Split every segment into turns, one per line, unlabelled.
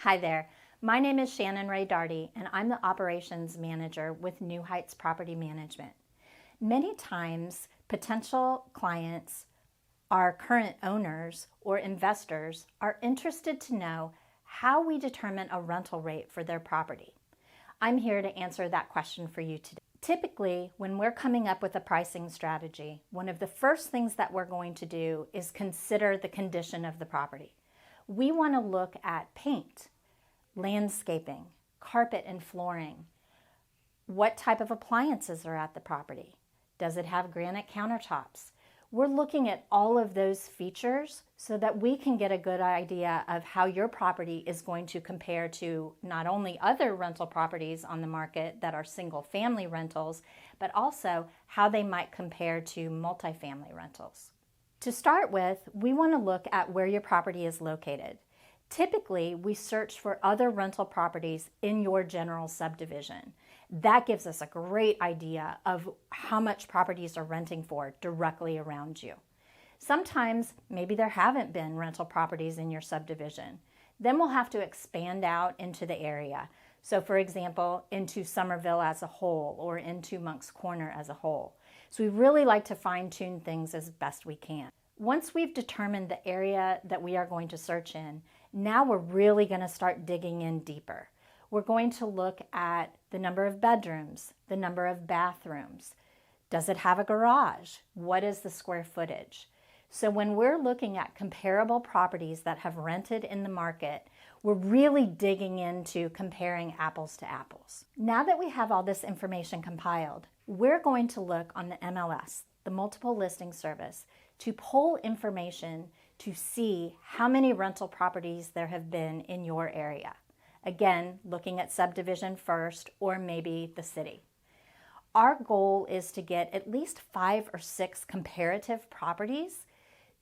Hi there. My name is Shannon Ray Darty, and I'm the Operations Manager with New Heights Property Management. Many times, potential clients, our current owners or investors are interested to know how we determine a rental rate for their property. I'm here to answer that question for you today. Typically, when we're coming up with a pricing strategy, one of the first things that we're going to do is consider the condition of the property. We want to look at paint, landscaping, carpet and flooring. What type of appliances are at the property? Does it have granite countertops? We're looking at all of those features so that we can get a good idea of how your property is going to compare to not only other rental properties on the market that are single family rentals, but also how they might compare to multifamily rentals. To start with, we want to look at where your property is located. Typically, we search for other rental properties in your general subdivision. That gives us a great idea of how much properties are renting for directly around you. Sometimes, maybe there haven't been rental properties in your subdivision. Then we'll have to expand out into the area. So for example, into Somerville as a whole or into Moncks Corner as a whole. So we really like to fine-tune things as best we can. Once we've determined the area that we are going to search in, now we're really going to start digging in deeper. We're going to look at the number of bedrooms, the number of bathrooms. Does it have a garage? What is the square footage? So when we're looking at comparable properties that have rented in the market, we're really digging into comparing apples to apples. Now that we have all this information compiled, we're going to look on the MLS, the Multiple Listing Service, to pull information to see how many rental properties there have been in your area. Again, looking at subdivision first or maybe the city. Our goal is to get at least 5 or 6 comparative properties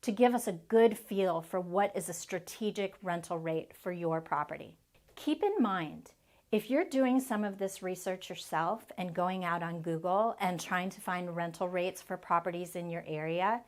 to give us a good feel for what is a strategic rental rate for your property. Keep in mind, if you're doing some of this research yourself and going out on Google and trying to find rental rates for properties in your area,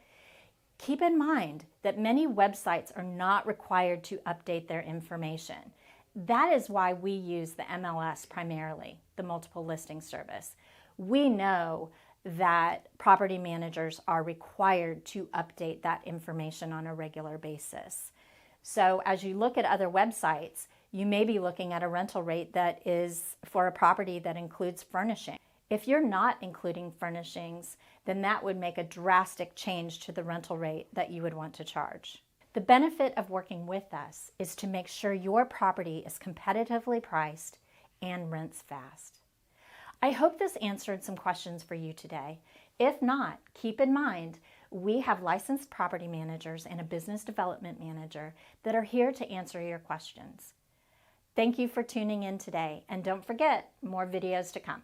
keep in mind that many websites are not required to update their information. That is why we use the MLS primarily, the Multiple Listing Service. We know that property managers are required to update that information on a regular basis. So as you look at other websites, you may be looking at a rental rate that is for a property that includes furnishing. If you're not including furnishings, then that would make a drastic change to the rental rate that you would want to charge. The benefit of working with us is to make sure your property is competitively priced and rents fast. I hope this answered some questions for you today. If not, keep in mind, we have licensed property managers and a business development manager that are here to answer your questions. Thank you for tuning in today, and don't forget, more videos to come.